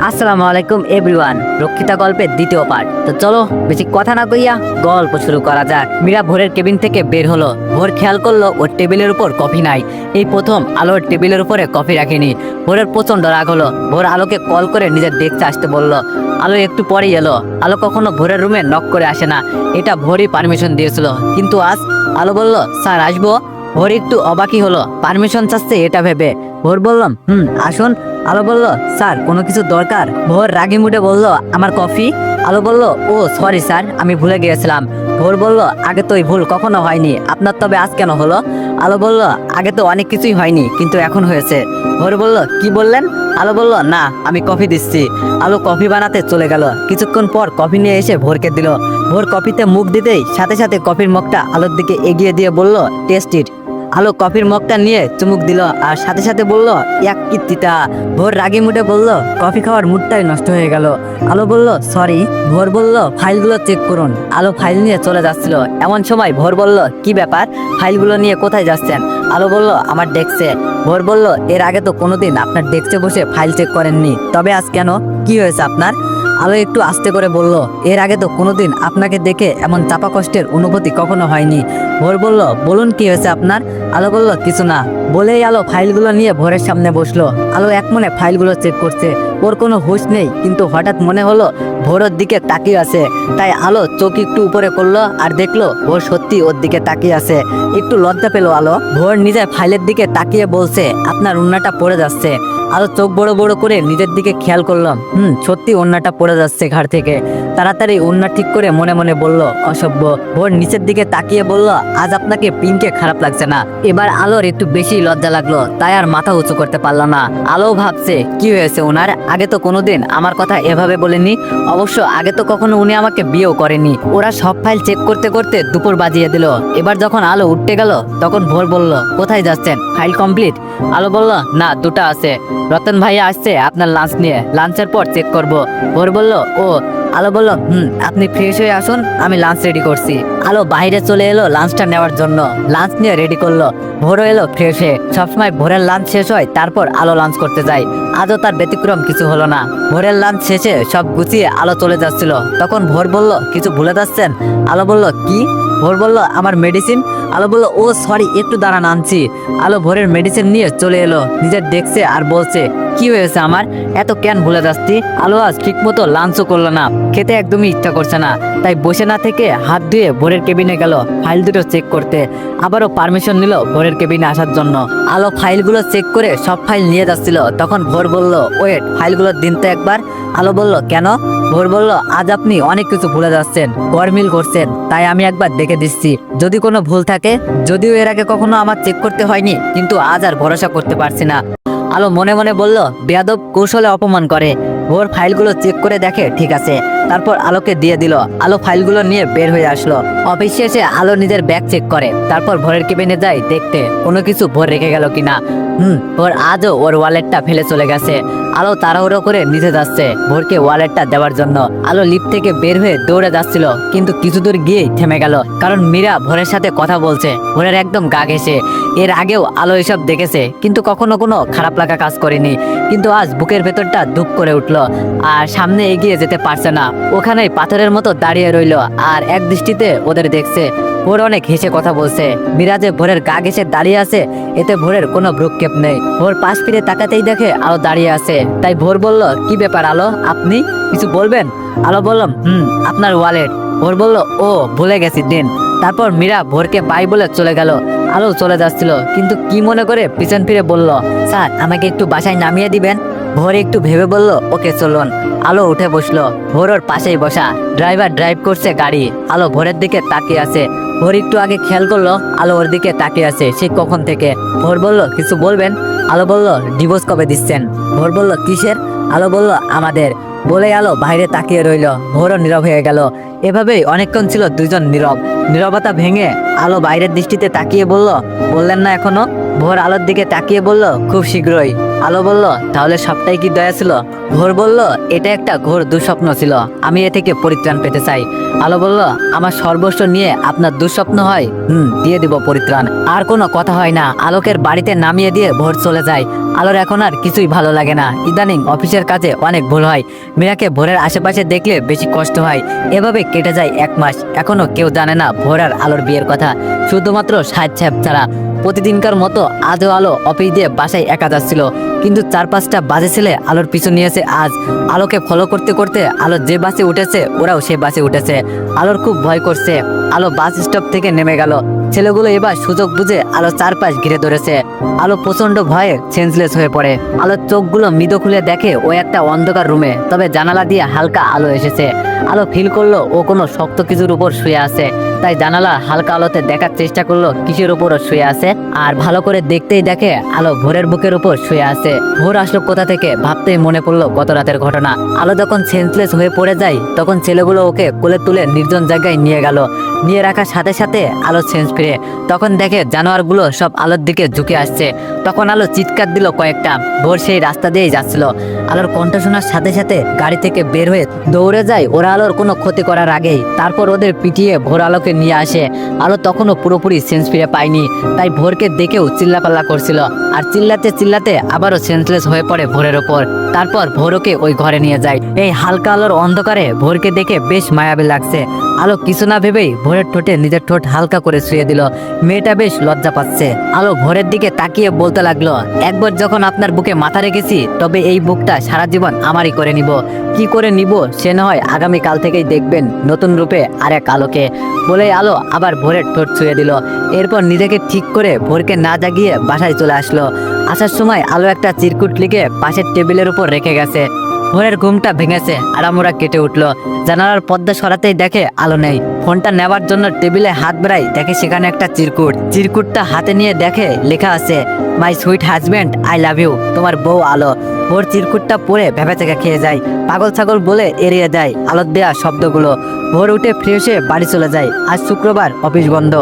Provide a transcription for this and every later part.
আসসালামু আলাইকুম এভরিওয়ান। রক্ষিতা গল্পের দ্বিতীয় পার্ট। তো চলো বেশি কথা না কইয়া গল্প শুরু করা যাক। মীরা ভোরের কেবিন থেকে বের হলো। ভোর খেয়াল করলো ওর টেবিলের উপর কফি নাই। এই প্রথম আলোর টেবিলের উপরে কফি রাখেনি। ভোরের প্রচন্ড রাগ হলো। ভোর আলোকে কল করে নিজের ডেস্কে আসতে বলল। আলো একটু পরেই এলো। আলো কখনো ভোরের রুমে নক করে আসে না, এটা ভোরই পারমিশন দিয়েছিল। কিন্তু আজ আলো বলল, স্যার আসবো? ভোর একটু অবাকই হলো, পারমিশন চাচ্ছে এটা ভেবে। ভোর বললাম, আসুন। আলো বলল, স্যার কোনো কিছু দরকার? ভোর রাগি মুডে বলল, আমার কফি। আলো বলল, ও সরি স্যার, আমি ভুলে গিয়েছিলাম। ভোর বলল, আগে তো এই ভুল কখনো হয়নি, আপনার তবে আজ কেন হলো? আলো বলল, আগে তো অনেক কিছুই হয়নি, কিন্তু এখন হয়েছে। ভোর বলল, কি বললেন? আলো বলল, না আমি কফি দিচ্ছি। আলো কফি বানাতে চলে গেল। কিছুক্ষণ পর কফি নিয়ে এসে ভোরকে দিল। ভোর কফিতে মুখ দিতেই সাথে সাথে কফির মগটা আলোর দিকে এগিয়ে দিয়ে বলল, টেস্ট ইট। আলো কফির মগটা নিয়ে চুমুক দিল আর সাথে সাথে বলল, এক কীর্তিটা। ভোর রাগি মুডে বলল, কফি খাওয়ার মুডটাই নষ্ট হয়ে গেল। আলো বলল, সরি। ভোর বলল, ফাইলগুলো চেক করুন। আলো ফাইল নিয়ে চলে যাচ্ছিল। এমন সময় ভোর বলল, কি ব্যাপার, ফাইলগুলো নিয়ে কোথায় যাচ্ছেন? আলো বলল, আমার ডেস্কে। ভোর বলল, এর আগে তো কোনোদিন আপনার ডেস্কে বসে ফাইল চেক করেননি, তবে আজ কেন, কি হয়েছে আপনার? আলো একটু আস্তে করে বলল, এর আগে তো কোনোদিন আপনাকে দেখে এমন চাপা কষ্টের অনুভূতি কখনো হয়নি। ভোর বলল, বলুন কি হয়েছে আপনার? আলো বলল, কিছু না। বলেই আলো ফাইলগুলো নিয়ে ভোরের সামনে বসলো। আলো এক মনে ফাইলগুলো চেক করছে। ওর কোনো হুঁশ নেই, কিন্তু হঠাৎ মনে হলো ভোরের দিকে তাকিয়ে আছে। তাই আলো চোখ একটু উপরে করলো আর দেখলো ভোর সত্যি ওর দিকে তাকিয়ে আছে। একটু লজ্জা পেলো আলো। ভোর নিজের ফাইলের দিকে তাকিয়ে বলছে, আপনার ওড়নাটা পড়ে যাচ্ছে। আলো চোখ বড় বড় করে নিজের দিকে খেয়াল করলাম, সত্যি ওড়নাটা পড়ে যাচ্ছে ঘাড় থেকে। তাড়াতাড়ি ওড়না ঠিক করে মনে মনে বলল, অসভ্য। ভোর নিচের দিকে তাকিয়ে বলল, আজ আপনাকে পিঙ্কে খারাপ লাগছে না? এবার আলোর একটু বেশি লজ্জা লাগলো, তাই আর মাথা উঁচু করতে পারলো না। আলো ভাবছে, কি হয়েছে ওনার? আগে তো কোনোদিন আমার কথা এভাবে বলেনি। অবশ্য আগে তো কখনো উনি আমাকে বিয়েও করেনি। ওরা সব ফাইল চেক করতে করতে দুপুর বাজিয়ে দিল। এবার যখন আলো উঠতে গেল তখন ভোর বলল, কোথায় যাচ্ছেন? File complete? আলো বলল, না, দুটো আছে। রতন ভাইয়া আসছে আপনার লাঞ্চ নিয়ে, লাঞ্চের পর চেক করব। ভোর বলল, ও। আলো বলল, আপনি ফ্রেশ হয়ে আসুন, আমি লাঞ্চ রেডি করছি। আলো বাইরে চলে এলো লাঞ্চটা নেওয়ার জন্য। লাঞ্চ নিয়ে রেডি করলো। ভোরও এলো ফ্রেশ হয়ে। সবসময় ভোরের লাঞ্চ শেষ হয় তারপর আলো লাঞ্চ করতে যায়। আজও তার ব্যতিক্রম কিছু হলো না। ভোরের লাঞ্চ শেষে সব গুছিয়ে আলো চলে যাচ্ছিল। তখন ভোর বলল, কিছু ভুলে যাচ্ছেন? আলো বলল, কি? ভোর বলল, আমার মেডিসিন। আলো বলল, ও সরি, একটু দাঁড়ান আনছি। আলো ভোরের মেডিসিন নিয়ে চলে এলো নিজের ডেস্কে আর বলছে, কি হয়েছে আমার, এত কেন ভুলে যাচ্ছি? আলো আজ ঠিক মতো লাঞ্চও করলো না, খেতে একদমই ইচ্ছা করছে না। তাই বসে না থেকে হাত ধুয়ে ভোরের কেবিনে গেল ফাইল দুটো চেক করতে। আবারও পারমিশন নিল ভোরের কেবিনে আসার জন্য। আলো ফাইলগুলো চেক করে সব ফাইল নিয়ে যাচ্ছিল। তখন ভোর বলল, ওয়েট, ফাইলগুলো দিন তো একবার। আলো বলল, কেন? ভোর বলল, আজ আপনি অনেক কিছু ভুলে যাচ্ছেন, গরমিল করছেন, তাই আমি একবার দেখে দিচ্ছি যদি কোনো ভুল থাকে। যদিও এর আগে কখনো আমার চেক করতে হয়নি, কিন্তু আজ আর ভরসা করতে পারছি না। আলো মনে মনে বলল, বেয়াদব কৌশলে অপমান করে। ভোর ফাইলগুলো চেক করে দেখে ঠিক আছে, তারপর আলোকে দিয়ে দিল। আলো ফাইলগুলো নিয়ে বের হয়ে আসলো। অফিসে এসে আলো নিজের ব্যাগ চেক করে, তারপর ভোরের কেবিনে যায় দেখতে কোনো কিছু ভোর রেখে গেল কিনা। ভোর আজও ওর ওয়ালেটটা ফেলে চলে গেছে। আলো তাড়াহুড়ো করে নিচে যাচ্ছে ভোরকে ওয়ালেটটা দেওয়ার জন্য। আলো লিফট থেকে বের হয়ে দৌড়ে যাচ্ছিল, কিন্তু কিছু দূর গিয়েই থেমে গেল, কারণ মীরা ভোরের সাথে কথা বলছে। ভোরের একদম গা ঘেঁষে। এর আগেও আলো এসব দেখেছে, কিন্তু কখনো কোনো খারাপ লাগা কাজ করেনি। কিন্তু আজ বুকের ভেতরটা ধুপ করে উঠলো আর সামনে এগিয়ে যেতে পারছে না। ওখানেই পাথরের মতো দাঁড়িয়ে রইলো আর এক দৃষ্টিতে ওদের দেখছে। ভোর অনেক হেসে কথা বলছে। মীরা যে ভোরের গা ঘেঁষে দাঁড়িয়ে আছে, এতে ভোরের কোনো ভ্রুক্ষেপ নেই। ভোর পাশ ফিরে তাকাতেই দেখে আলো দাঁড়িয়ে আছে। তাই ভোর বলল, কি ব্যাপার আলো, আপনি কিছু বলবেন? আলো বললাম, আপনার ওয়ালেট। ভোর বলল, ও ভুলে গেছি, দিন। তারপর মীরা ভোরকে বাই বলে চলে গেল। আলো চলে যাচ্ছিল, কিন্তু কি মনে করে পিছন ফিরে বলল, স্যার আমাকে একটু বাসায় নামিয়ে দিবেন? ভোর একটু ভেবে বলল, ওকে চলুন। আলো উঠে বসলো। ভোর ওর পাশেই বসা। ড্রাইভার ড্রাইভ করছে গাড়ি। আলো ভোরের দিকে তাকিয়ে আছে। ভোর একটু আগে খেয়াল করলো আলো ওর দিকে তাকিয়ে আছে সে কখন থেকে। ভোর বলল, কিছু বলবেন? আলো বলল, ডিভোর্স কবে দিচ্ছেন? ভোর বলল, কিসের? আলো বলল, আমাদের। বলে আলো বাইরে তাকিয়ে রইল। ভোরও নীরব হয়ে গেল। এভাবেই অনেকক্ষণ ছিল দুজন নীরব। নীরবতা ভেঙে আলো বাইরের দৃষ্টিতে তাকিয়ে বলল, বললেন না এখনো? ভোর আলোর দিকে তাকিয়ে বলল, খুব শীঘ্রই। আলো বলল, তাহলে সবটাই কি দয়া ছিল? ভোর বলল, এটা একটা ঘোর দুঃস্বপ্ন ছিল, আমি এ থেকে পরিত্রাণ পেতে চাই। আলো বলল, আমার সর্বস্ব নিয়ে আপনার দুঃস্বপ্ন হয়? দিয়ে দিব পরিত্রাণ। আর কোনো কথা হয় না। আলোকের বাড়িতে নামিয়ে দিয়ে ভোর চলে যায়। আলোর এখন আর কিছুই ভালো লাগে না। ইদানিং অফিসের কাজে অনেক ভুল হয়। মীরাকে ভোরের আশেপাশে দেখলে বেশি কষ্ট হয়। এভাবে কেটে যায় 1 মাস। এখনো কেউ জানে না ভোর আর আলোর বিয়ের কথা, শুধুমাত্র সাহেব সাহেব ছাড়া। প্রতিদিনকার মতো আজও আলো অফিস দিয়ে বাসায় একা যাচ্ছিল, কিন্তু 4-5টা বাজে ছেলে আলোর পিছু নিয়েছে আজ। আলোকে ফলো করতে করতে আলো যে বাসে উঠেছে ওরাও সে বাসে উঠেছে। আলোর খুব ভয় করছে। আলো বাস স্টপ থেকে নেমে গেল। ছেলেগুলো এবার সুযোগ বুঝে আলো চারপাশ ঘিরে ধরেছে। আলো প্রচন্ড ভয়ে সেন্সলেস হয়ে পড়ে। আলোর চোখগুলো মৃদু খুলে দেখে ও একটা অন্ধকার রুমে, তবে জানালা দিয়ে হালকা আলো এসেছে। আলো ফিল করলো ও কোনো শক্ত কিছুর উপর শুয়ে আছে, তাই জানালা হালকা আলোতে দেখার চেষ্টা করলো কিসের উপরও শুয়ে আছে। আর ভালো করে দেখতেই দেখে আলো ভোরের বুকের উপর শুয়ে আছে। ভোর আসলো কোথা থেকে ভাবতেই মনে পড়লো গত রাতের ঘটনা। আলো যখন সেন্সলেস হয়ে পড়ে যায় তখন ছেলেগুলো ওকে কোলে তুলে নির্জন জায়গায় নিয়ে গেল। নিয়ে রাখার সাথে সাথে আলো সেন্স ফিরে। তখন দেখে জানোয়ারগুলো সব আলোর দিকে ঝুঁকে আসছে। তখন আলো চিৎকার দিল কয়েকটা। ভোর সেই রাস্তা দিয়েই যাচ্ছিল। আলোর কণ্ঠ শোনার সাথে সাথে গাড়ি থেকে বের হয়ে দৌড়ে যায় ওরা আলোর কোনো ক্ষতি করার আগেই। তারপর ওদের পিটিয়ে ভোর আলোকে নিয়ে আসে। আলো তখনও পুরোপুরি সেন্স ফিরে পায়নি, তাই ভোরকে দেখেও চিল্লাপাল্লা করছিল। আর চিল্লাতে চিল্লাতে আবারও সেন্সলেস হয়ে পড়ে ভোরের ওপর। তারপর ভোরকে ওই ঘরে নিয়ে যায়। এই হালকা আলোর অন্ধকারে ভোরকে দেখে বেশ মায়াবী লাগছে। আলো কিছু না ভেবেই ভোরের ঠোঁটে নিজের ঠোঁট হালকা করে শুয়ে দিল। মেয়েটা বেশ লজ্জা পাচ্ছে। আলো ভোরের দিকে তাকিয়ে বলতে লাগলো, একবার যখন আপনার বুকে মাথা রেখেছি তবে এই বুকটা সারা জীবন আমারই করে নিব। কি করে নিব সে না হয় আগামীকাল থেকেই দেখবেন নতুন রূপে আরেক আলোকে। বলে আলো আবার ভোরের ঠোঁট ছুঁয়ে দিল। এরপর নিজেকে ঠিক করে ভোরকে না জাগিয়ে বাসায় চলে আসলো। আসার সময় আলো একটা চিরকুট লিখে পাশের টেবিলের উপর রেখে গেছে। ভোরের ঘুমটা ভেঙেছে, আড়ামোড়া কেটে উঠলো। জানালার পর্দা সরাতেই দেখে আলো নেই। ফোনটা নেওয়ার জন্য টেবিলে হাত বাড়াই, দেখে সেখানে একটা চিরকুটটা হাতে নিয়ে দেখে লেখা আছে, my sweet husband I love you, তোমার বউ আলো। ভোর চিরকুটটা পড়ে ভেবেচেকে খেয়ে যায়। পাগল ছাগল বলে এড়িয়ে যায় আলোর দেয়া শব্দগুলো। ভোর উঠে ফ্রেশ হয়ে বাড়ি চলে যায়। আজ শুক্রবার, অফিস বন্ধ।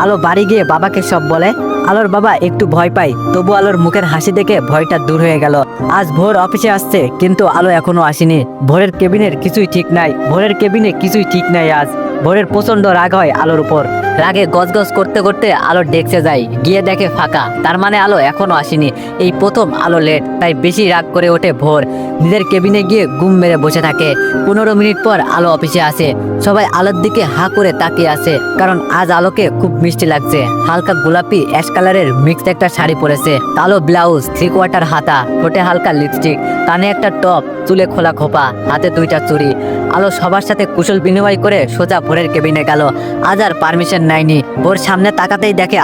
আলো বাড়ি গিয়ে বাবাকে সব বলে। আলোর বাবা একটু ভয় পায়, তবু আলোর মুখের হাসি দেখে ভয়টা দূর হয়ে গেল। আজ ভোর অফিসে আসছে, কিন্তু আলো এখনো আসেনি। ভোরের কেবিনে কিছুই ঠিক নাই আজ। ভোরের প্রচন্ড রাগ হয় আলোর উপর। রাগে গজগজ করতে করতে আলোর ডেস্কে যায়, গিয়ে দেখে ফাঁকা। তার মানে আলো এখনো আসেনি। এই প্রথম আলো লেট, তাই বেশি রাগ করে ওঠে ভোর। নিজের কেবিনে গিয়ে গুম মেরে বসে থাকে। 15 মিনিট পর আলো অফিসে আসে। সবাই আলোর দিকে হা করে তাকিয়ে আছে, কারণ আজ আলোকে খুব মিষ্টি লাগছে। হালকা গোলাপি অ্যাশ কালারের মিক্সড একটা শাড়ি পরেছে, কালো ব্লাউজ, 3/4 হাতা, ঠোঁটে হালকা লিপস্টিক, কানে একটা টপ, চুলে খোলা খোপা, হাতে 2টা চুড়ি। আলো সবার সাথে কুশল বিনিময় করে সোজা ভোরের কেবিনে গেল। আজ আর পারমিশন নেয়নি। ভোর সামনে তাকাতেই দেখে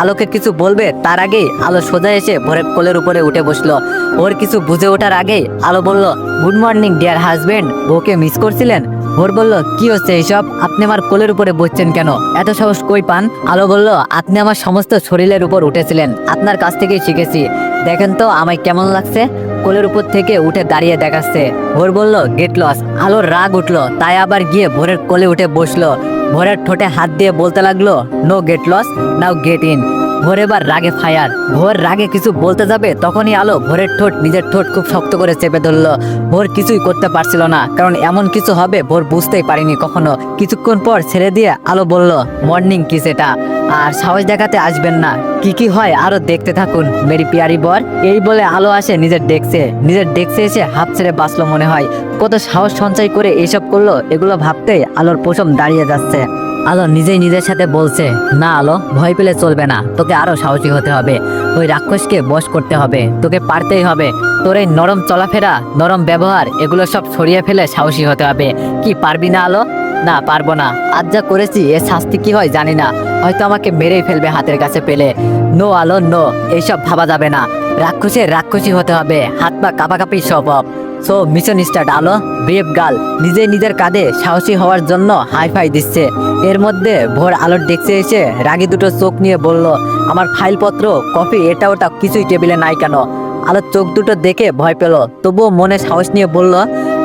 আলোকে কিছু বলবে তার আগেই আলো সোজা এসে ভোরের কোলের উপরে উঠে বসলো। ওর কিছু বুঝে ওঠার আগেই আলো বলল, গুড মর্নিং ডিয়ার হাজবেন্ড, বউকে মিস করছিলেন? ভোর বলল, কি হচ্ছে এইসব? আপনি আমার কোলের উপরে বসছেন কেন? এত সাহস কই পান? আলো বলল, আপনি আমার সমস্ত শরীরের উপর উঠেছিলেন, আপনার কাছ থেকেই শিখেছি। দেখেন তো আমায় কেমন লাগছে? কোলের উপর থেকে উঠে দাঁড়িয়ে দেখাচ্ছে। ভোর বলল, গেট লস। আলোর রাগ উঠলো, তাই আবার গিয়ে ভোরের কোলে উঠে বসলো। ভোরের ঠোঁটে হাত দিয়ে বলতে লাগলো, no get loss, now get in. ভোর এবার রাগে ফায়ার। ভোর রাগে কিছু বলতে যাবে তখনই আলো ভোরের ঠোঁট নিজের ঠোঁট খুব শক্ত করে চেপে ধরলো। ভোর কিছুই করতে পারছিল না, কারণ এমন কিছু হবে ভোর বুঝতেই পারিনি কখনো। কিছুক্ষণ পর ছেড়ে দিয়ে আলো বলল, মর্নিং কিস এটা, আর সাহস দেখাতে আসবেন না। কি হয় আরো দেখতে থাকুন মেরি পিয়ারি বর। এই বলে আলো আসে নিজের ডেস্কে এসে হাফ ছেড়ে বাঁচলো মনে হয়। কত সাহস সঞ্চয় করে এইসব করলো, এগুলো ভাবতেই আলোর পশম দাঁড়িয়ে যাচ্ছে। আলো নিজেই নিজের সাথে বলছে, না আলো, ভয় পেলে চলবে না, তোকে আরো সাহসী হতে হবে। ওই রাক্ষসকে বশ করতে হবে, তোকে পারতেই হবে। তোর এই নরম চলাফেরা, নরম ব্যবহার, এগুলো সব সরিয়ে ফেলে সাহসী হতে হবে। কি পারবি না আলো? না, পারবো না। আজ যা করেছি এর শাস্তি কি হয় জানি না, হয়তো আমাকে মেরেই ফেলবে হাতের কাছে পেলে। নো আলো, নো, এইসব ভাবা যাবে না। রাক্ষসী হতে হবে, হাত পা কাঁপাকাঁপি সব অফ। সো মিশন স্টার্ট আলো, ব্রেভ গার্ল। নিজের কাঁধে সাহসী হওয়ার জন্য হাই ফাই দিচ্ছে। এর মধ্যে ভোর আলোর ডেস্কে এসে রাগী দুটো চোখ নিয়ে বলল, আমার ফাইলপত্র, কফি, এটা ওটা কিছুই টেবিলে নাই কেন? আলোর চোখ দুটো দেখে ভয় পেল, তবুও মনে সাহস নিয়ে বলল,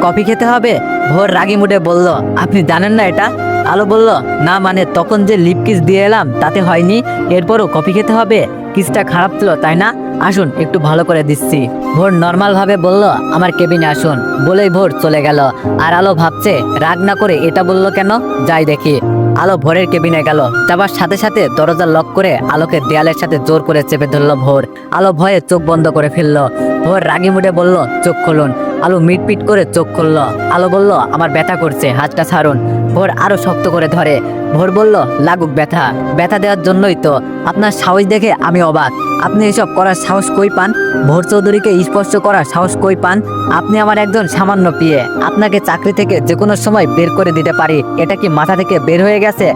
কফি খেতে হবে। ভোর রাগী মুডে বলল, আপনি জানেন না এটা? আলো বলল, না মানে তখন যে লিপ কিস দিয়ে এলাম তাতে হয়নি, এরপরও কফি খেতে হবে? কিসটা খারাপ ছিল তাই না? আসুন একটু ভালো করে দিচ্ছি। ভোর নর্মাল ভাবে বলল, আমার কেবিনে আসুন। বলেই ভোর চলে গেল। আর আলো ভাবছে রাগ না করে এটা বললো কেন, যাই দেখি। আলো ভোরের কেবিনে গেল। যাবার সাথে সাথে দরজা লক করে আলোকে দেয়ালের সাথে জোর করে চেপে ধরলো ভোর। আলো ভয়ে চোখ বন্ধ করে ফেললো। ভোর রাগি মুডে বলল, চোখ খুলুন। আলো মিটপিট করে চোখ খুললো। আলো বলল, আমার ব্যথা করছে, হাতটা ছাড়ুন। ভোর আরো শক্ত করে ধরে। ভোর বলল, লাগুক ব্যথা, ব্যথা দেওয়ার জন্যই তো। আপনার সাহস দেখে আমি অবাক। আপনি এসব করার সাহস কই পান? ভোর চৌধুরীকে স্পর্শ করার সাহস কই পান? আপনি আমার একজন সামান্য পিয়ে। আপনাকে চাকরি থেকে যে কোনো সময় বের করে দিতে পারি, এটা কি মাথা থেকে বের হয়ে গেছে?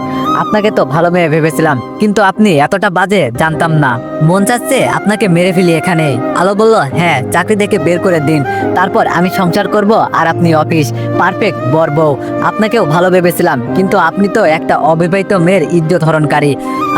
আপনাকে তো ভালো মেয়ে ভেবেছিলাম, কিন্তু আপনি এতটা বাজে জানতাম না। মন চাচ্ছে আপনাকে মেরে ফেলি এখানেই। আলো বলল, হ্যাঁ, চাকরি থেকে বের করে দিন, তারপর আমি সংসার করব আর আপনি অফিস। পারফেক্ট বর বউ। আপনাকেও ভালো ভেবেছিলাম, কিন্তু আপনি তো একটা অবিবাহিত মেয়ের ইজ্জত হরণকারী।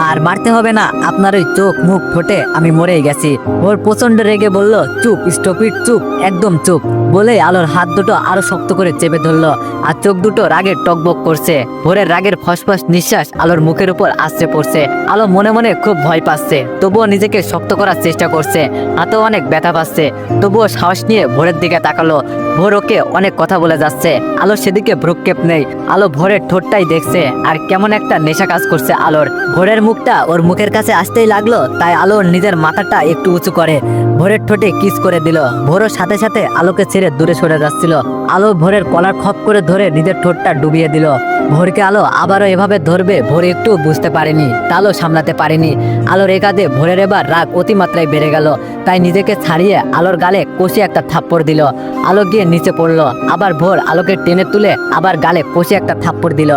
আর মারতে হবে না, আপনার ওই চোখ মুখ ফোটে আমি মরেই গেছি। ওর প্রচন্ড রেগে বলল, চুপ, স্টপ ইট, চুপ, একদম চুপ। বলে আলোর হাত দুটো আরো শক্ত করে চেপে ধরলো। আর চোখ দুটো রাগে টকবক করছে। ভোরের রাগের ফসফস নিঃশ্বাস আলোর মুখের উপর আসছে পড়ছে। আলো মনে মনে খুব ভয় পাচ্ছে, তবুও নিজেকে শক্ত করার চেষ্টা করছে। হাতেও অনেক ব্যথা পাচ্ছে, তবুও সাহস নিয়ে ভোরের দিকে তাকালো। ভোর ওকে অনেক কথা বলে যাচ্ছে, আলো সেদিকে ভ্রুক্ষেপ নেই। আলো ভোরের ঠোঁটটাই দেখছে, আর কেমন একটা নেশা কাজ করছে আলোর। ভোরের মুখটা ওর মুখের কাছে আসতেই লাগলো, তাই আলো নিজের মাথাটা একটু উঁচু করে ভোরের ঠোঁটে কিস করে দিল। ভোরের সাথে সাথে আলোকে ছেড়ে দূরে সরে যাচ্ছিল। আলো ভোরের কলার খপ করে ধরে নিজের ঠোঁটটা ডুবিয়ে দিল। ভোরকে আলো আবারও এভাবে ধরবে ভোর একটু বুঝতে পারেনি, তালও সামলাতে পারেনি। আলোর একাদে ভোরের এবার রাগ অতিমাত্রায় বেড়ে গেল, তাই নিজেকে ছাড়িয়ে আলোর গালে কষে একটা থাপ্পড় দিল। আলো গিয়ে নিচে পড়লো। আবার ভোর আলোকে টেনে তুলে আবার গালে কষে একটা থাপ্পড় দিল।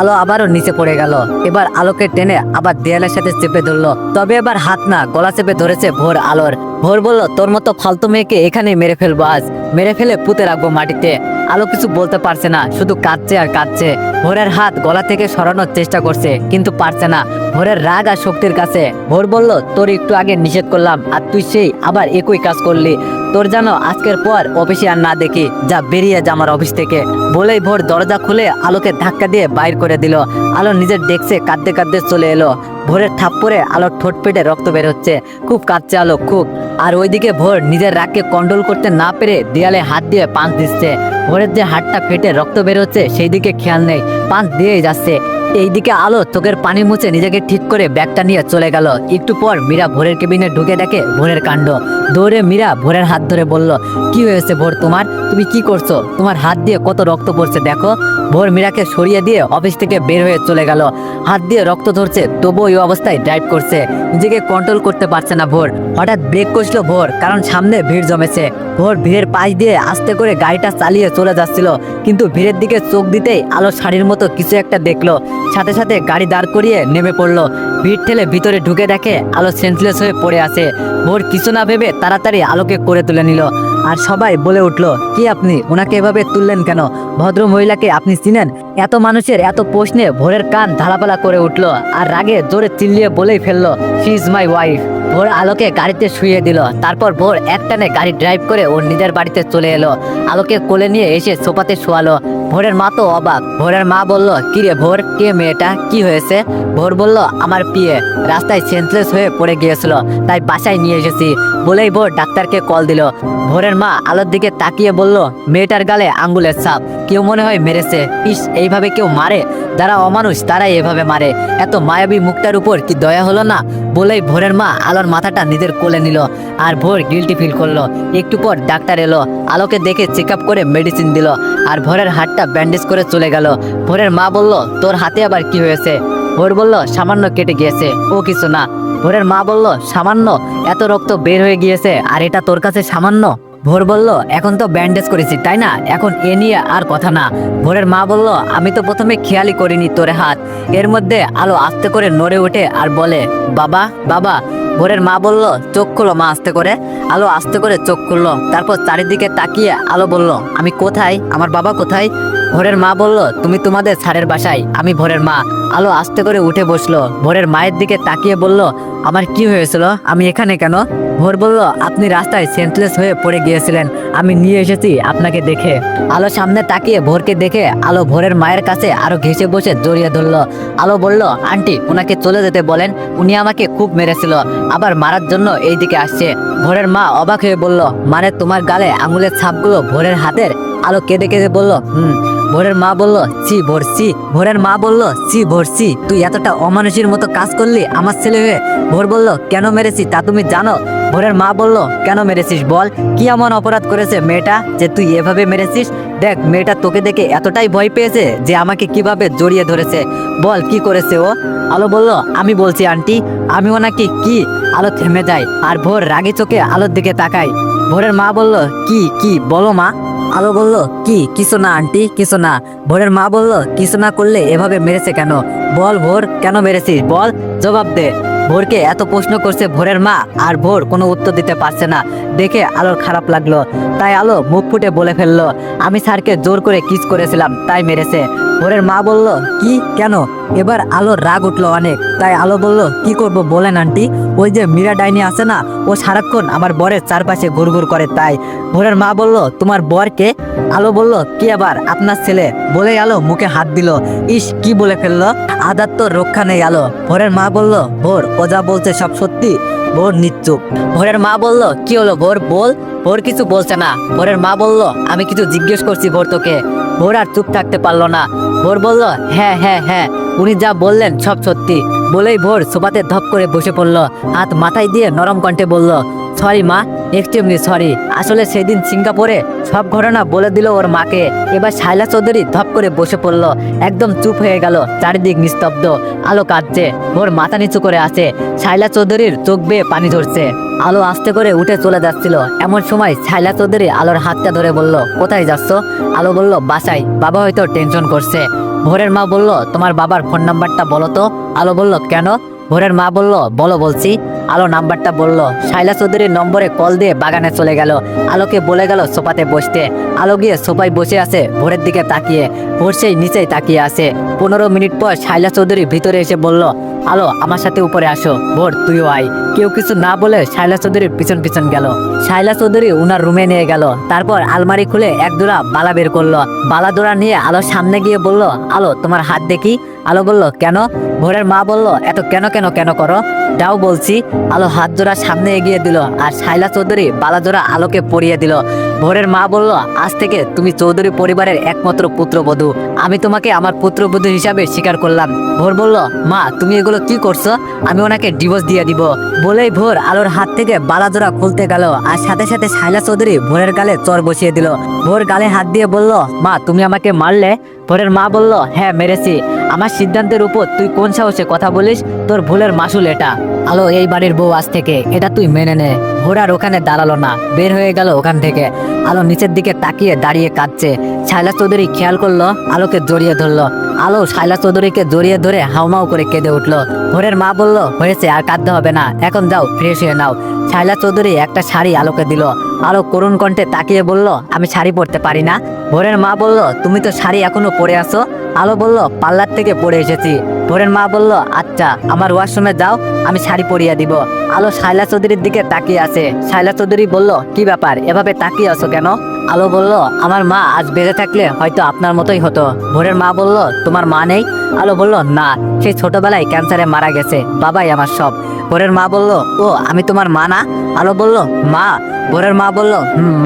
আলো আবারও নিচে পড়ে গেল। এবার আলোকে টেনে আবার দেয়ালের সাথে চেপে ধরলো, তবে এবার হাত না, গলা চেপে ধরেছে ভোর আলোর। ভোর বলল, তোর মতো ফালতু মেয়েকে এখানে মেরে ফেলবো আজ, মেরে ফেলে পুঁতে রাখবো মাটিতে। আলো কিছু বলতে পারছে না, শুধু কাঁদছে আর কাঁদছে। ভোরের হাত গলা থেকে সরানোর চেষ্টা করছে, কিন্তু পারছে না। ভোরের রাগ আর শক্তির কাছে। ভোর বলল, তোর একটু আগে নিষেধ করলাম, আর তুই সেই আবার একই কাজ করলি। তোর যেন আজকের পর অফিসে আর না দেখি, যা বেরিয়ে যা আমার অফিস থেকে। বলেই ভোর দরজা খুলে আলোকে ধাক্কা দিয়ে বাইর করে দিল। আলো নিজের ডেস্কে কাঁদতে কাঁদতে চলে এলো। ভোরের থাপ্পড়ে আলোর ঠোঁট পেটে রক্ত বের হচ্ছে, খুব কাঁদছে আলো, খুব। আর ওইদিকে ভোর নিজের রাগকে কন্ট্রোল করতে না পেরে দেয়ালে হাত দিয়ে পাঁচ দিচ্ছে। ভোরের যে হাতটা ফেটে রক্ত বের হচ্ছে সেই দিকে খেয়াল নেই, পাঁচ দিয়েই যাচ্ছে। এইদিকে আলো চোখের পানি মুছে নিজেকে ঠিক করে ব্যাগটা নিয়ে চলে গেল। একটু পর মীরা ভোরের কেবিনে ঢুকে দেখে ভোরের কাণ্ড। দৌড়ে মীরা ভোরের হাত ধরে বলল, কি হয়েছে ভোর তোমার? তুমি কি করছো? তোমার হাত দিয়ে কত রক্ত পড়ছে দেখো। ভোর মীরাকে সরিয়ে দিয়ে অফিস থেকে বের হয়ে চলে গেল। হাত দিয়ে রক্ত ধরছে, তবুও এই অবস্থায় ড্রাইভ করছে, নিজেকে কন্ট্রোল করতে পারছে না ভোর। হঠাৎ ব্রেক কষলো ভোর, কারণ সামনে ভিড় জমেছে। ভোর ভিড়ের পাশ দিয়ে আস্তে করে গাড়িটা চালিয়ে চলে যাচ্ছিল, কিন্তু ভিড়ের দিকে চোখ দিতেই আলো শাড়ির মতো কিছু একটা দেখলো। সাথে সাথে গাড়ি দাঁড় করিয়ে নেমে পড়লো। ভিড় ঠেলে ভিতরে ঢুকে দেখে আলো সেন্সলেস হয়ে পড়ে আছে। ভোর কিছু না ভেবে তাড়াতাড়ি আলোকে করে তুলে নিল। আর সবাই বলে উঠলো, কি আপনি ওনাকে এভাবে তুললেন কেন? ভদ্র মহিলাকে আপনি চিনেন? এত মানুষের এত প্রশ্নে ভোরের কান ধালাপালা করে উঠলো, আর রাগে জোরে চিল্লিয়ে বলেই ফেললো, শি ইজ মাই ওয়াইফ। ভোর আলোকে গাড়িতে শুইয়ে দিল। তারপর ভোর একটানে গাড়ি ড্রাইভ করে ওর নিজের বাড়িতে চলে এলো। আলোকে কোলে নিয়ে এসে সোফাতে শোয়ালো। ভোরের মা তো অবাক। ভোরের মা বলল, কি রে ভোর, কে মেয়েটা, কি হয়েছে? ভোর বলল, আমার পিয়ে রাস্তায় সেন্সলেস হয়ে পড়ে গিয়েছিল, তাই বাসায় নিয়ে এসেছি। বলেই ভোর ডাক্তারকে কল দিল। ভোরের মা আলোর দিকে তাকিয়ে বলল, মেয়েটার গালে আঙ্গুলের ছাপ, কেউ মনে হয় মেরেছে। ইস, এইভাবে কেউ মারে? যারা অমানুষ তারাই এভাবে মারে। এত মায়াবী মুখটার উপর কি দয়া হলো না? বলেই ভোরের মা আলোর মাথাটা নিজের কোলে নিল। আর ভোর গিল্টি ফিল করলো। একটু পর ডাক্তার এলো। আলোকে দেখে চেক আপ করে মেডিসিন দিল, আর ভোরের হাতটা ব্যান্ডেজ করে চলে গেল। ভোরের মা বলল, তোর হাতে আবার কি হয়েছে? ভোর বলল, সামান্য কেটে গিয়েছে, ও কিছু না। ভোরের মা বলল, সামান্য? এত রক্ত বের হয়ে গিয়েছে, আর এটা তোর কাছে সামান্য? ভোর বলল, এখন তো ব্যান্ডেজ করেছি তাই না, এখন এ নিয়ে আর কথা না। ভোরের মা বলল, আমি তো প্রথমে খেয়ালই করিনি তোর হাত। এর মধ্যে আলো আস্তে করে নড়ে ওঠে আর বলে, বাবা, বাবা। ভোরের মা বলল, চোখ খুলো মা আস্তে করে। আলো আস্তে করে চোখ খুললো। তারপর চারিদিকে তাকিয়ে আলো বলল, আমি কোথায়? আমার বাবা কোথায়? ভোরের মা বলল, তুমি তোমাদের স্যারের বাসায়, আমি ভোরের মা। আলো আস্তে করে উঠে বসলো। ভোরের মায়ের দিকে তাকিয়ে বলল, আমার কি হয়েছিল? আমি এখানে কেন? ভোর বলল, আপনি রাস্তায় সেন্সলেস হয়ে পড়ে গিয়েছিলেন, আমি নিয়ে এসেছি আপনাকে দেখে। আলো সামনে তাকিয়ে ভোরকে দেখে আলো ভোরের মায়ের কাছে আরো ঘেঁষে বসে জড়িয়ে ধরলো। আলো বলল, আন্টি ওনাকে চলে যেতে বলেন, উনি আমাকে খুব মেরেছিল, আবার মারার জন্য এইদিকে আসছে। ভোরের মা অবাক হয়ে বলল, মানে তোমার গালে আঙুলের ছাপগুলো ভোরের হাতের? আলো কেঁদে কেঁদে বলল, ভোরের মা বলল, ছি ভোর ছি। ভোরের মা বলল, ছি ভোর ছি, তুই এতটা অমানুষের মতো কাজ করলি আমার ছেলে হয়ে? ভোর বলল, কেন মেরেছি তা তুমি জানো? ভোরের মা বলল, কেন মেরেছিস বল, কি এমন অপরাধ করেছে মেয়েটা যে তুই এভাবে মেরেছিস? দেখ মেয়েটা তোকে দেখে এতটাই ভয় পেয়েছে যে আমাকে কিভাবে জড়িয়ে ধরেছে, বল কি করেছে ও? আলো বলল, আমি বলছি আন্টি, আমি ওনাকে কি। আলো থেমে যায় আর ভোর রাগে চোখে আলোর দিকে তাকায়। ভোরের মা বলল, কি কি বলো মা? আলো বলল, কি কিছু না আন্টি, কিছু না। ভোরের মা বলল, কিছু না করলে এভাবে মেরেছে কেন? বল ভোর, কেন মেরেছিস বল, জবাব দে। ভোরকে এত প্রশ্ন করছে ভোরের মা, আর ভোর কোনো উত্তর দিতে পারছে না দেখে আলোর খারাপ লাগলো। তাই আলো মুখ ফুটে বলে ফেললো, আমি স্যারকে জোর করে কিস করেছিলাম তাই মেরেছে। ভোরের মা বলল, কি কেন? এবার আলোর রাগ উঠলো অনেক। তাই আলো বলল, কি করব বলেন আন্টি, ওই যে মীরা ডাইনি আছে না, ও সারাক্ষণ আমার বরের চারপাশে ঘুরঘুর করে তাই। ভোরের মা বলল, তোমার বরকে? আলো বলল, কি আবার আপনার ছেলে? বলে আলো মুখে হাত দিল। ইস কি বলে ফেললো, আদার তো রক্ষা নেই আলো। ভোরের মা বলল, ভোর ও যা বলছে সব সত্যি? ভোর নিশ্চুপ। ভোরের মা বলল, কি হলো ভোর বল। ভোর কিছু বলছে না। ভোরের মা বলল, আমি কিছু জিজ্ঞেস করছি ভোর তোকে। ভোর আর চুপ থাকতে পারলো না। ভোর বলল, হ্যাঁ হ্যাঁ হ্যাঁ, উনি যা বললেন সব সত্যি। বলেই ভোর সোফাতে ধপ করে বসে পড়ল, হাত মাথায় দিয়ে নরম কণ্ঠে বলল, সরি মা, এক্সট্রিমলি সরি। আসলে সেদিন সিঙ্গাপুরে সব ঘটনা বলে দিল ওর মাকে। এবার শাইলা চৌধুরী ধপ করে বসে পড়ল, একদম চুপ হয়ে গেল, চারিদিক নিস্তব্ধ। আলো কাঁদছে, ভোর মাথা নিচু করে আছে, শাইলা চৌধুরীর চোখ বেয়ে পানি ঝরছে। আলো আস্তে করে উঠে চলে যাচ্ছিল, এমন সময় শাইলা চৌধুরী আলোর হাতটা ধরে বলল, কোথায় যাচ্ছ? আলো বলল, বাসায়, বাবা হয়তো টেনশন করছে। ভোরের মা বলল, তোমার বাবার ফোন নাম্বারটা বলো তো। আলো বলল, কেন? ভোরের মা বলল, বলো বলছি। আলো নাম্বারটা বলল। শাইলা চৌধুরীর নম্বরে কল দিয়ে বাগানে চলে গেল। আলোকে বলে গেল সোফাতে বসতে। আলো গিয়ে সোফায় বসে আছে ভোরের দিকে তাকিয়ে। ভোর সেই নিচেই তাকিয়ে আছে। 15 মিনিট পর শাইলা চৌধুরী ভিতরে এসে বলল, আলো আমার সাথে উপরে আসো। ভোর তুইও আয়। কেউ কিছু না বলে শাইলা চৌধুরীর পিছন পিছন গেল। শাইলা চৌধুরী উনার রুমে নিয়ে গেল। তারপর আলমারি খুলে এক জোড়া বালা বের করলো। বালা জোড়া নিয়ে আলোর সামনে গিয়ে বলল, আলো তোমার হাত দেখি। আলো বলল, কেন? ভোরের মা বলল, এত কেন কেন কেন করো, দাও বলছি। আলো হাত জোড়া সামনে এগিয়ে দিল আর শাইলা চৌধুরী বালা জোড়া আলোকে পরিয়ে দিল। ভোরের মা বলল, আজ থেকে তুমি চৌধুরী পরিবারের একমাত্র পুত্রবধূ। আমি তোমাকে আমার পুত্রবধূ হিসাবে স্বীকার করলাম। ভোর বলল, মা তুমি এগুলো কি করছো? আমি ওনাকে ডিভোর্স দিয়ে দিব। বলেই ভোর আলোর হাত থেকে বালা জোড়া খুলতে গেল আর সাথে সাথে শাইলা চৌধুরী ভোরের গালে চর বসিয়ে দিল। ভোর গালে হাত দিয়ে বলল, মা তুমি আমাকে মারলে? ভোরের মা বলল, হ্যাঁ মেরেছি। আমার সিদ্ধান্তের উপর তুই কোন সাহসে কথা বলিস? তোর ভুলের মাসুল এটা। আলো এই বাড়ির বউ আজ থেকে, এটা তুই মেনে নে। ভোর আর ওখানে দাঁড়ালো না, বের হয়ে গেল ওখান থেকে। আলো নিচের দিকে তাকিয়ে দাঁড়িয়ে কাঁদছে। শাইলা চৌধুরী খেয়াল করলো, আলোকে জড়িয়ে ধরলো। আলো শাইলা চৌধুরীকে জড়িয়ে ধরে হাউমাউ করে কেঁদে উঠলো। ভোরের মা বলল, হয়েছে আর কাঁদতে হবে না, এখন যাও ফ্রেশ হয়ে নাও। শাইলা চৌধুরী একটা শাড়ি আলোকে দিল। আলো করুণ কণ্ঠে তাকিয়ে বলল, আমি শাড়ি পরতে পারি না। ভোরের মা বলল, তুমি তো শাড়ি এখনো পরে আসো। আলো বলল, পার্লার থেকে পরে এসেছি। ভোরের মা বলল, আচ্ছা আমার ওয়াশরুমে যাও, আমি শাড়ি পরিয়ে দিব। আলো শাইলা চৌধুরীর দিকে তাকিয়ে আছে। শাইলা চৌধুরী বলল, কি ব্যাপার এভাবে তাকিয়ে আছো কেন? আলো বলল, আমার মা আজ বেঁচে থাকলে হয়তো আপনার মতোই হতো। ভোরের মা বলল, তোমার মা নেই? আলো বলল, না, সেই ছোটবেলায় ক্যান্সারে মারা গেছে, বাবাই আমার সব। ভোরের মা বলল, ও আমি তোমার মা না? আলো বলল, মা। ভোরের মা বলল,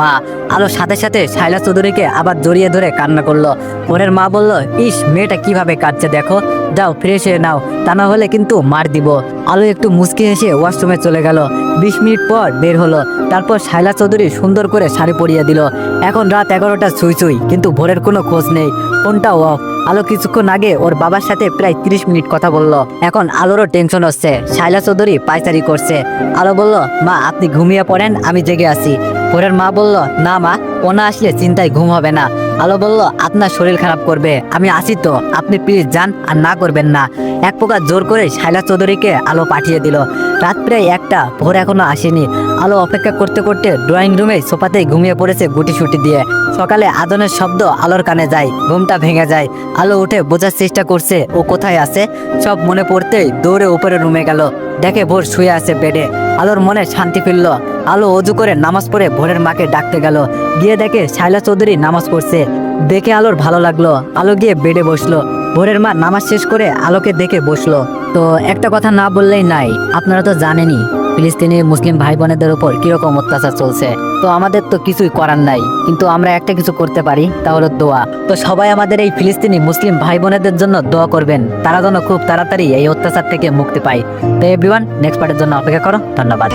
মা। আলো সাথে সাথে শাইলা চৌধুরীকে আবার জড়িয়ে ধরে কান্না করলো। ভোরের মা বলল, ইস মেয়েটা কিভাবে কাঁদছে দেখো, যাও ফ্রেশ হয়ে নাও, তা না হলে কিন্তু মার দিব। আলো একটু মুচকি হেসে ওয়াশরুমে চলে গেল। 20 মিনিট পর বের হলো। তারপর শাইলা চৌধুরী সুন্দর করে শাড়ি পরিয়ে দিল। এখন রাত 11টা ছুঁই ছুঁই, কিন্তু ভোরের কোনো খোঁজ নেই, ফোনটাও অফ। আলো কিছুক্ষণ আগে ওর বাবার সাথে প্রায় 30 মিনিট কথা বললো। এখন আলোরও টেনশন হচ্ছে, শাইলা চৌধুরী পায়চারি করছে। আলো বলল, মা আপনি ঘুমিয়ে পড়েন, আমি জেগে আছি। ভোরের মা বলল, না মা, ও না আসলে চিন্তায় ঘুম হবে না। আলো বলল, আপনার শরীর খারাপ করবে, আমি আসি তো, আপনি প্লিজ যান আর না করবেন না। এক প্রকার জোর করে শাইলা চৌধুরীকে আলো পাঠিয়ে দিল। রাত প্রায় 1টা, ভোর এখনো আসেনি। আলো অপেক্ষা করতে করতে ড্রয়িং রুমে সোফাতেই ঘুমিয়ে পড়েছে গুটিসুটি দিয়ে। সকালে আজানের শব্দ আলোর কানে যায়, ঘুমটা ভেঙে যায়। আলো উঠে বোঝার চেষ্টা করছে ও কোথায় আছে। সব মনে পড়তেই দৌড়ে উপরে রুমে গেল। দেখে ভোর শুয়ে আছে বেডে। আলোর মনে শান্তি ফিরল। আলো অজু করে নামাজ পড়ে ভোরের মাকে ডাকতে গেল। গিয়ে দেখে শাইলা চৌধুরী নামাজ পড়ছে। দেখে আলোর ভালো লাগলো। আলো গিয়ে বেডে বসলো। ভোরের মা নামাজ শেষ করে আলোকে দেখে বসলো। তো একটা কথা না বললেই নাই, আপনারা তো জানেনই ফিলিস্তিনি মুসলিম ভাই বোনেদের উপর কিরকম অত্যাচার চলছে। তো আমাদের তো কিছুই করার নাই, কিন্তু আমরা একটা কিছু করতে পারি, তা হলো দোয়া। তো সবাই আমাদের এই ফিলিস্তিনি মুসলিম ভাই বোনেদের জন্য দোয়া করবেন, তারা যেন খুব তাড়াতাড়ি এই অত্যাচার থেকে মুক্তি পায়। তো এভরিওয়ান, নেক্সট পার্টের জন্য অপেক্ষা করো। ধন্যবাদ।